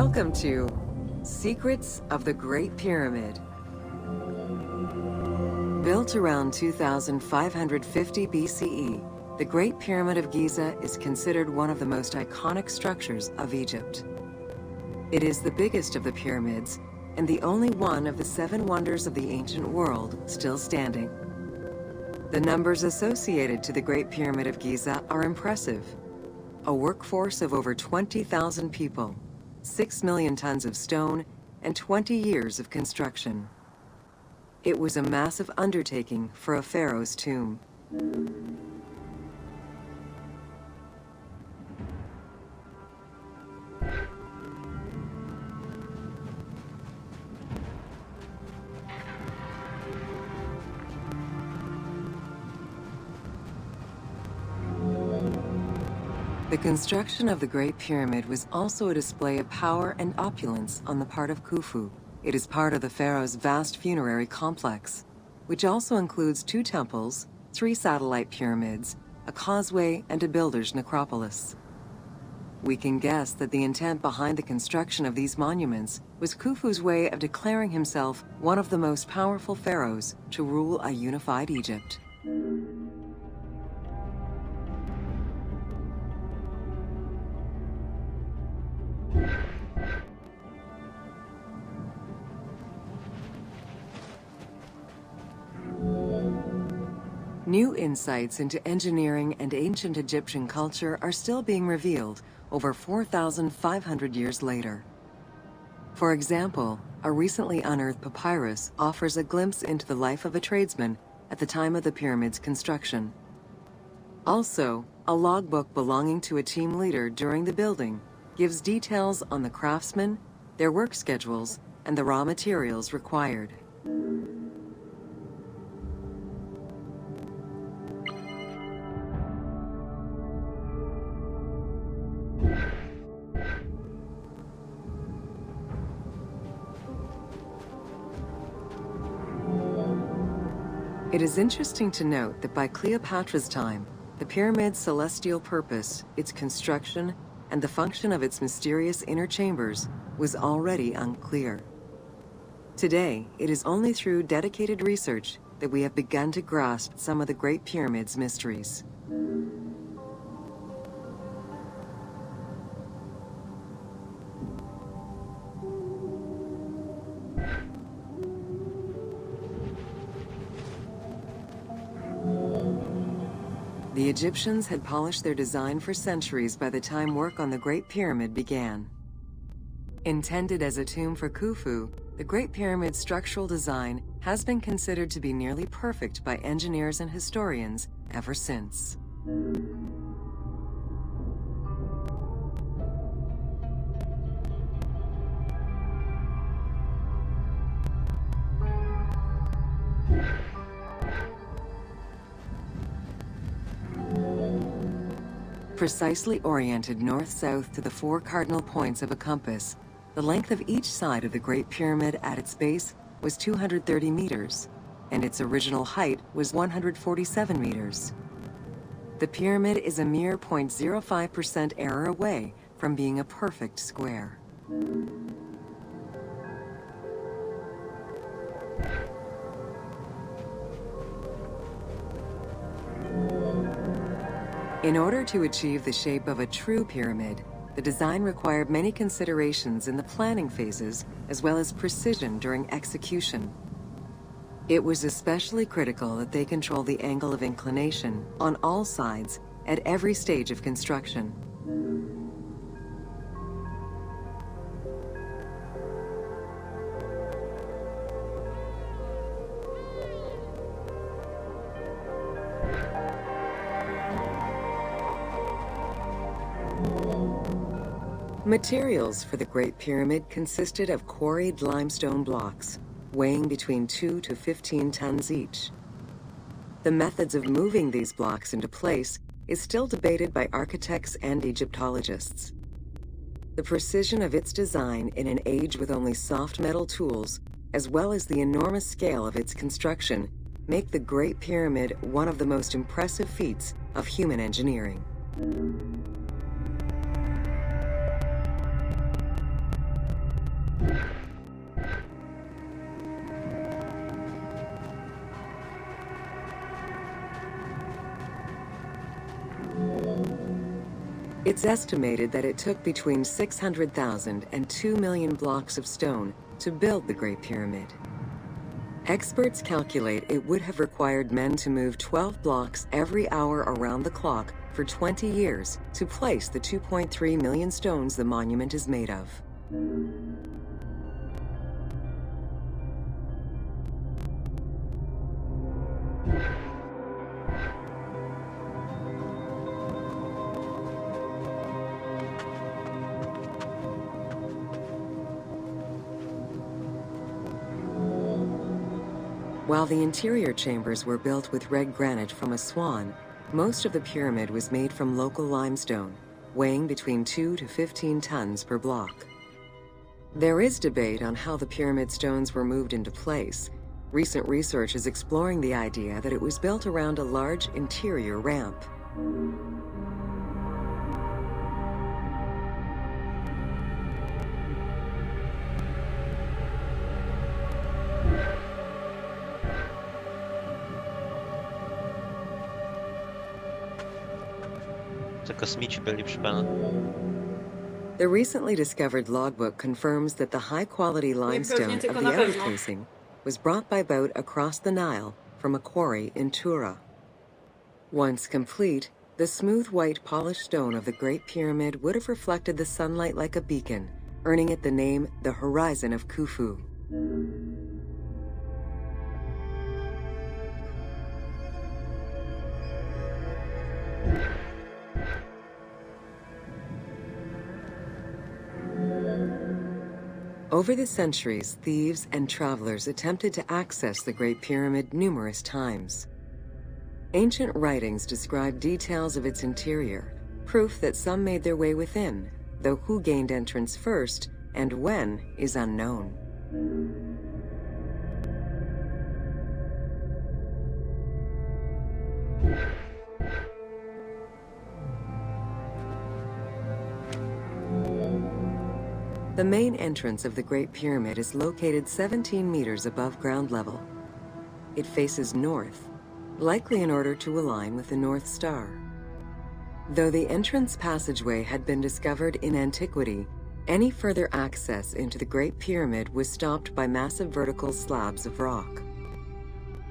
Welcome to Secrets of the Great Pyramid. Built around 2550 BCE, the Great Pyramid of Giza is considered one of the most iconic structures of Egypt. It is the biggest of the pyramids and the only one of the 7 wonders of the ancient world still standing. The numbers associated to the Great Pyramid of Giza are impressive. A workforce of over 20,000 people, 6 million tons of stone, and 20 years of construction. It was a massive undertaking for a pharaoh's tomb. The construction of the Great Pyramid was also a display of power and opulence on the part of Khufu. It is part of the pharaoh's vast funerary complex, which also includes 2 temples, 3 satellite pyramids, a causeway, and a builder's necropolis. We can guess that the intent behind the construction of these monuments was Khufu's way of declaring himself one of the most powerful pharaohs to rule a unified Egypt. New insights into engineering and ancient Egyptian culture are still being revealed over 4,500 years later. For example, a recently unearthed papyrus offers a glimpse into the life of a tradesman at the time of the pyramid's construction. Also, a logbook belonging to a team leader during the building gives details on the craftsmen, their work schedules, and the raw materials required. It is interesting to note that by Cleopatra's time, the pyramid's celestial purpose, its construction, and the function of its mysterious inner chambers was already unclear. Today, it is only through dedicated research that we have begun to grasp some of the Great Pyramid's mysteries. The Egyptians had polished their design for centuries by the time work on the Great Pyramid began. Intended as a tomb for Khufu, the Great Pyramid's structural design has been considered to be nearly perfect by engineers and historians ever since. Precisely oriented north-south to the 4 cardinal points of a compass, the length of each side of the Great Pyramid at its base was 230 meters, and its original height was 147 meters. The pyramid is a mere 0.05% error away from being a perfect square. In order to achieve the shape of a true pyramid, the design required many considerations in the planning phases as well as precision during execution. It was especially critical that they control the angle of inclination on all sides at every stage of construction. Materials for the Great Pyramid consisted of quarried limestone blocks, weighing between 2 to 15 tons each. The methods of moving these blocks into place is still debated by architects and Egyptologists. The precision of its design in an age with only soft metal tools, as well as the enormous scale of its construction, make the Great Pyramid one of the most impressive feats of human engineering. It's estimated that it took between 600,000 and 2 million blocks of stone to build the Great Pyramid. Experts calculate it would have required men to move 12 blocks every hour around the clock for 20 years to place the 2.3 million stones the monument is made of. While the interior chambers were built with red granite from Aswan, most of the pyramid was made from local limestone, weighing between 2 to 15 tons per block. There is debate on how the pyramid stones were moved into place. Recent research is exploring the idea that it was built around a large interior ramp. Kosmici byli przypane. The recently discovered logbook confirms that the high-quality limestone of the outer casing was brought by boat across the Nile from a quarry in Tura. Once complete, the smooth white polished stone of the Great Pyramid would have reflected the sunlight like a beacon, earning it the name the Horizon of Khufu. Over the centuries, thieves and travelers attempted to access the Great Pyramid numerous times. Ancient writings describe details of its interior, proof that some made their way within, though who gained entrance first and when is unknown. The main entrance of the Great Pyramid is located 17 meters above ground level. It faces north, likely in order to align with the North Star. Though the entrance passageway had been discovered in antiquity, any further access into the Great Pyramid was stopped by massive vertical slabs of rock.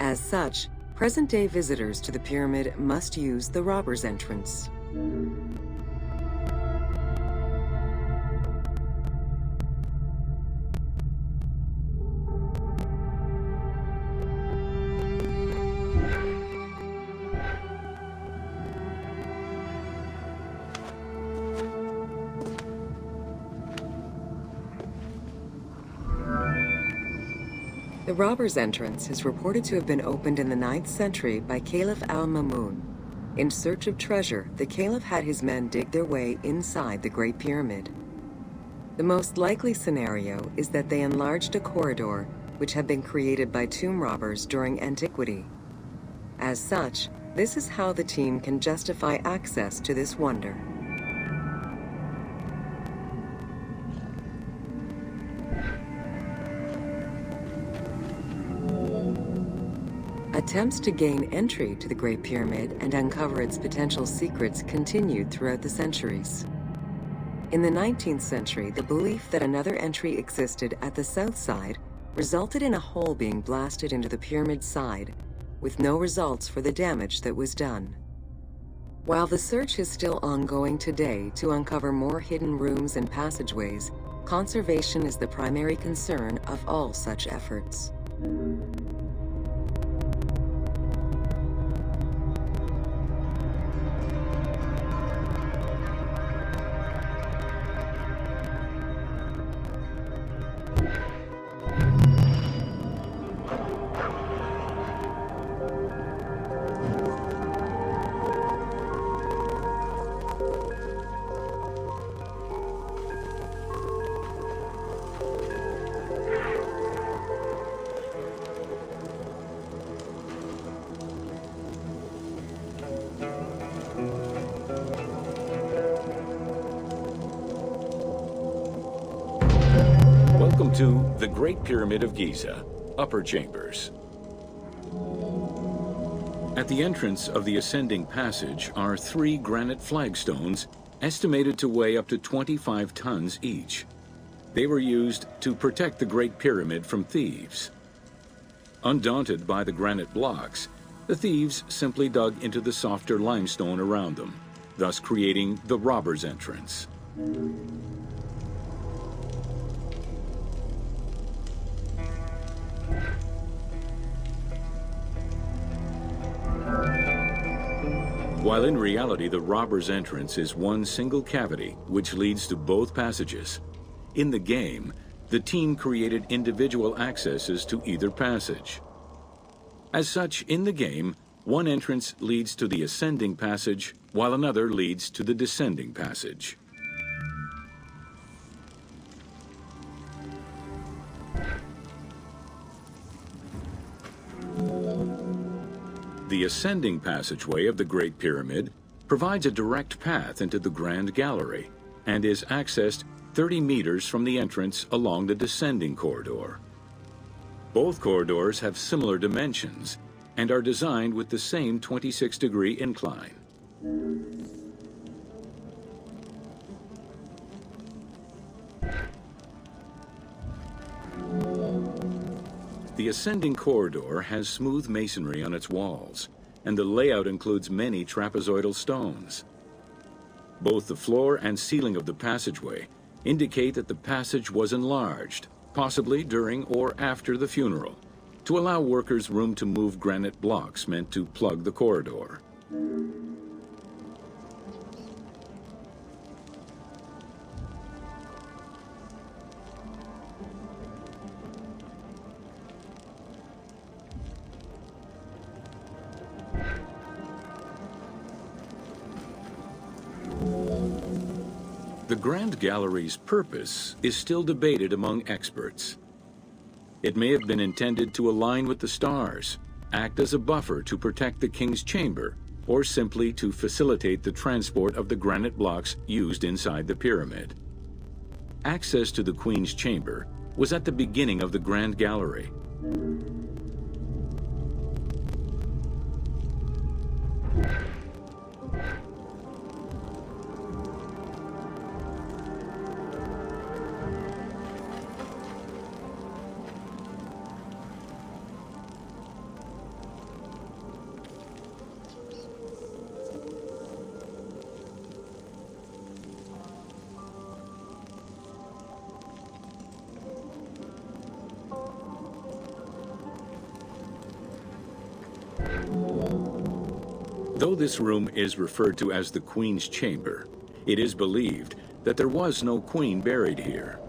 As such, present-day visitors to the pyramid must use the robber's entrance. The robber's entrance is reported to have been opened in the 9th century by Caliph al-Mamun. In search of treasure, the Caliph had his men dig their way inside the Great Pyramid. The most likely scenario is that they enlarged a corridor which had been created by tomb robbers during antiquity. As such, this is how the team can justify access to this wonder. Attempts to gain entry to the Great Pyramid and uncover its potential secrets continued throughout the centuries. In the 19th century, the belief that another entry existed at the south side resulted in a hole being blasted into the pyramid's side, with no results for the damage that was done. While the search is still ongoing today to uncover more hidden rooms and passageways, conservation is the primary concern of all such efforts. Welcome to the Great Pyramid of Giza, Upper Chambers. At the entrance of the ascending passage are 3 granite flagstones estimated to weigh up to 25 tons each. They were used to protect the Great Pyramid from thieves. Undaunted by the granite blocks, the thieves simply dug into the softer limestone around them, thus creating the robber's entrance. While in reality the robber's entrance is one single cavity which leads to both passages, in the game, the team created individual accesses to either passage. As such, in the game, one entrance leads to the ascending passage, while another leads to the descending passage. The ascending passageway of the Great Pyramid provides a direct path into the Grand Gallery and is accessed 30 meters from the entrance along the descending corridor. Both corridors have similar dimensions and are designed with the same 26-degree incline. The ascending corridor has smooth masonry on its walls, and the layout includes many trapezoidal stones. Both the floor and ceiling of the passageway indicate that the passage was enlarged, possibly during or after the funeral, to allow workers room to move granite blocks meant to plug the corridor. The Grand Gallery's purpose is still debated among experts. It may have been intended to align with the stars, act as a buffer to protect the King's Chamber, or simply to facilitate the transport of the granite blocks used inside the pyramid. Access to the Queen's Chamber was at the beginning of the Grand Gallery. Though this room is referred to as the Queen's Chamber, it is believed that there was no queen buried here.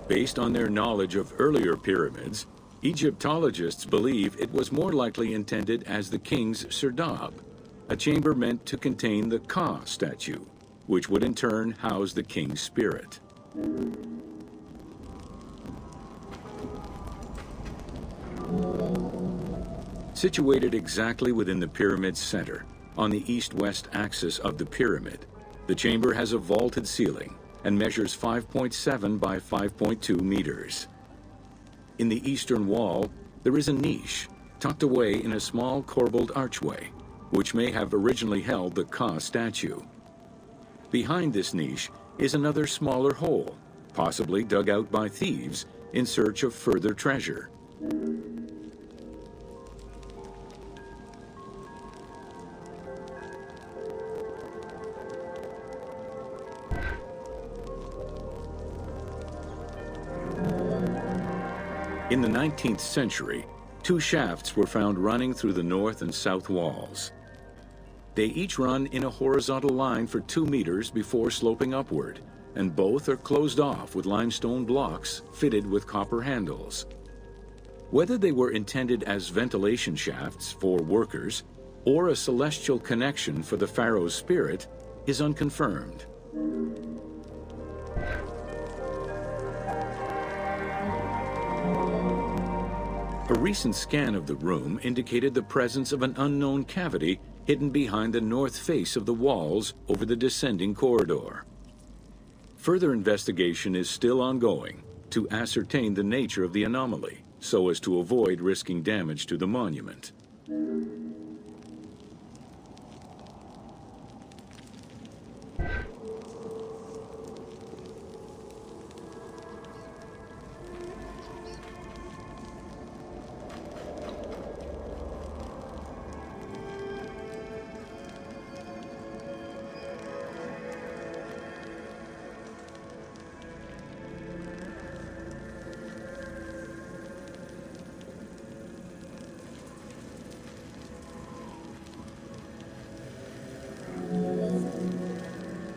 Based on their knowledge of earlier pyramids, Egyptologists believe it was more likely intended as the king's serdab, a chamber meant to contain the Ka statue, which would in turn house the king's spirit. Situated exactly within the pyramid's center, on the east-west axis of the pyramid, the chamber has a vaulted ceiling and measures 5.7 by 5.2 meters. In the eastern wall, there is a niche tucked away in a small corbelled archway, which may have originally held the Ka statue. Behind this niche is another smaller hole, possibly dug out by thieves in search of further treasure. In the 19th century, two shafts were found running through the north and south walls. They each run in a horizontal line for 2 meters before sloping upward, and both are closed off with limestone blocks fitted with copper handles. Whether they were intended as ventilation shafts for workers or a celestial connection for the pharaoh's spirit is unconfirmed. A recent scan of the room indicated the presence of an unknown cavity hidden behind the north face of the walls over the descending corridor. Further investigation is still ongoing to ascertain the nature of the anomaly, so as to avoid risking damage to the monument.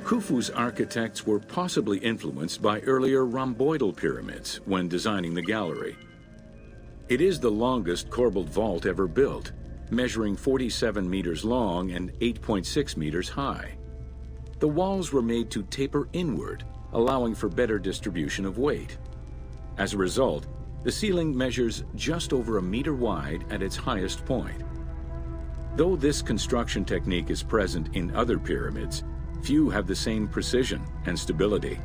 Khufu's architects were possibly influenced by earlier rhomboidal pyramids when designing the gallery. It is the longest corbelled vault ever built, measuring 47 meters long and 8.6 meters high. The walls were made to taper inward, allowing for better distribution of weight. As a result, the ceiling measures just over a meter wide at its highest point. Though this construction technique is present in other pyramids, few have the same precision and stability.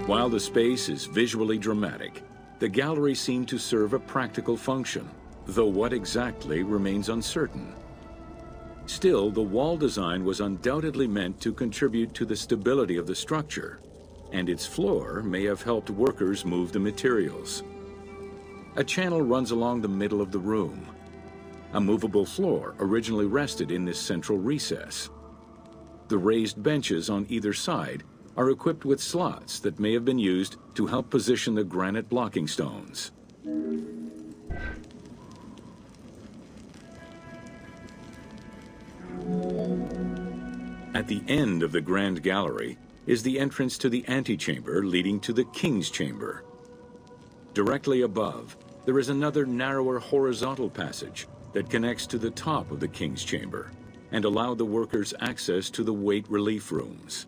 While the space is visually dramatic, the gallery seemed to serve a practical function, though what exactly remains uncertain. Still, the wall design was undoubtedly meant to contribute to the stability of the structure, and its floor may have helped workers move the materials. A channel runs along the middle of the room. A movable floor originally rested in this central recess. The raised benches on either side are equipped with slots that may have been used to help position the granite blocking stones. At the end of the Grand Gallery is the entrance to the antechamber leading to the King's Chamber. Directly above, there is another narrower horizontal passage that connects to the top of the King's Chamber and allow the workers access to the weight relief rooms.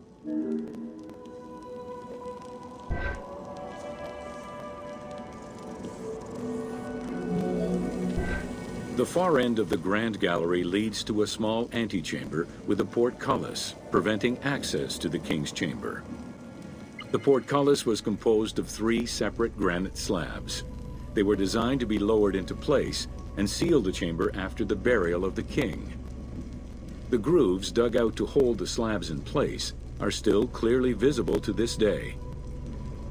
The far end of the Grand Gallery leads to a small antechamber with a portcullis, preventing access to the King's Chamber. The portcullis was composed of 3 separate granite slabs. They were designed to be lowered into place and seal the chamber after the burial of the king. The grooves dug out to hold the slabs in place are still clearly visible to this day.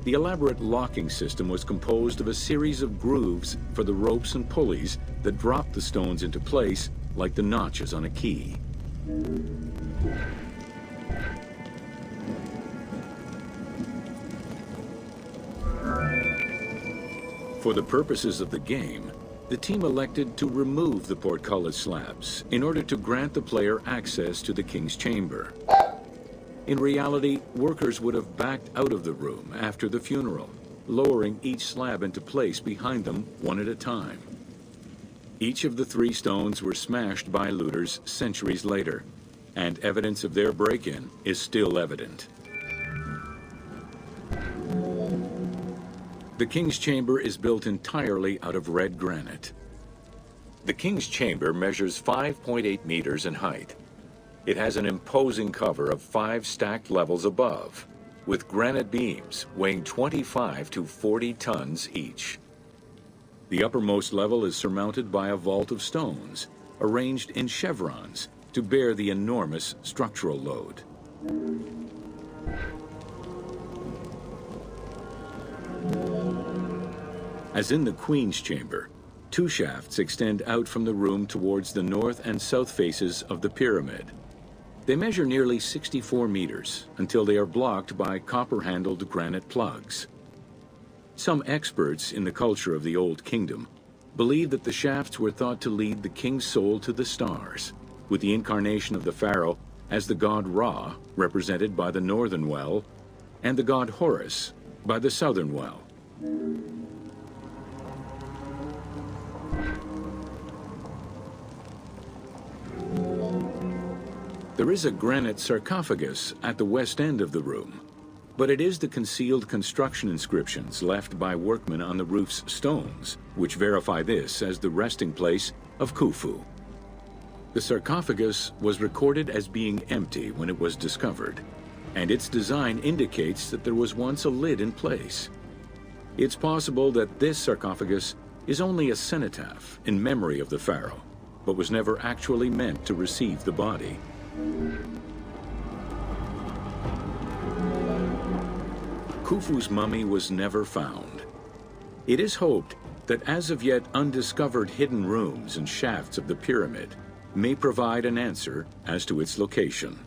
The elaborate locking system was composed of a series of grooves for the ropes and pulleys that dropped the stones into place like the notches on a key. For the purposes of the game, the team elected to remove the portcullis slabs in order to grant the player access to the King's Chamber. In reality, workers would have backed out of the room after the funeral, lowering each slab into place behind them one at a time. Each of the 3 stones were smashed by looters centuries later, and evidence of their break-in is still evident. The King's Chamber is built entirely out of red granite. The King's Chamber measures 5.8 meters in height. It has an imposing cover of 5 stacked levels above, with granite beams weighing 25 to 40 tons each. The uppermost level is surmounted by a vault of stones, arranged in chevrons to bear the enormous structural load. As in the Queen's Chamber, 2 shafts extend out from the room towards the north and south faces of the pyramid. They measure nearly 64 meters until they are blocked by copper-handled granite plugs. Some experts in the culture of the Old Kingdom believe that the shafts were thought to lead the king's soul to the stars, with the incarnation of the pharaoh as the god Ra, represented by the northern well, and the god Horus by the southern well. There is a granite sarcophagus at the west end of the room, but it is the concealed construction inscriptions left by workmen on the roof's stones which verify this as the resting place of Khufu. The sarcophagus was recorded as being empty when it was discovered, and its design indicates that there was once a lid in place. It's possible that this sarcophagus is only a cenotaph in memory of the pharaoh, but was never actually meant to receive the body. Khufu's mummy was never found. It is hoped that as of yet undiscovered hidden rooms and shafts of the pyramid may provide an answer as to its location.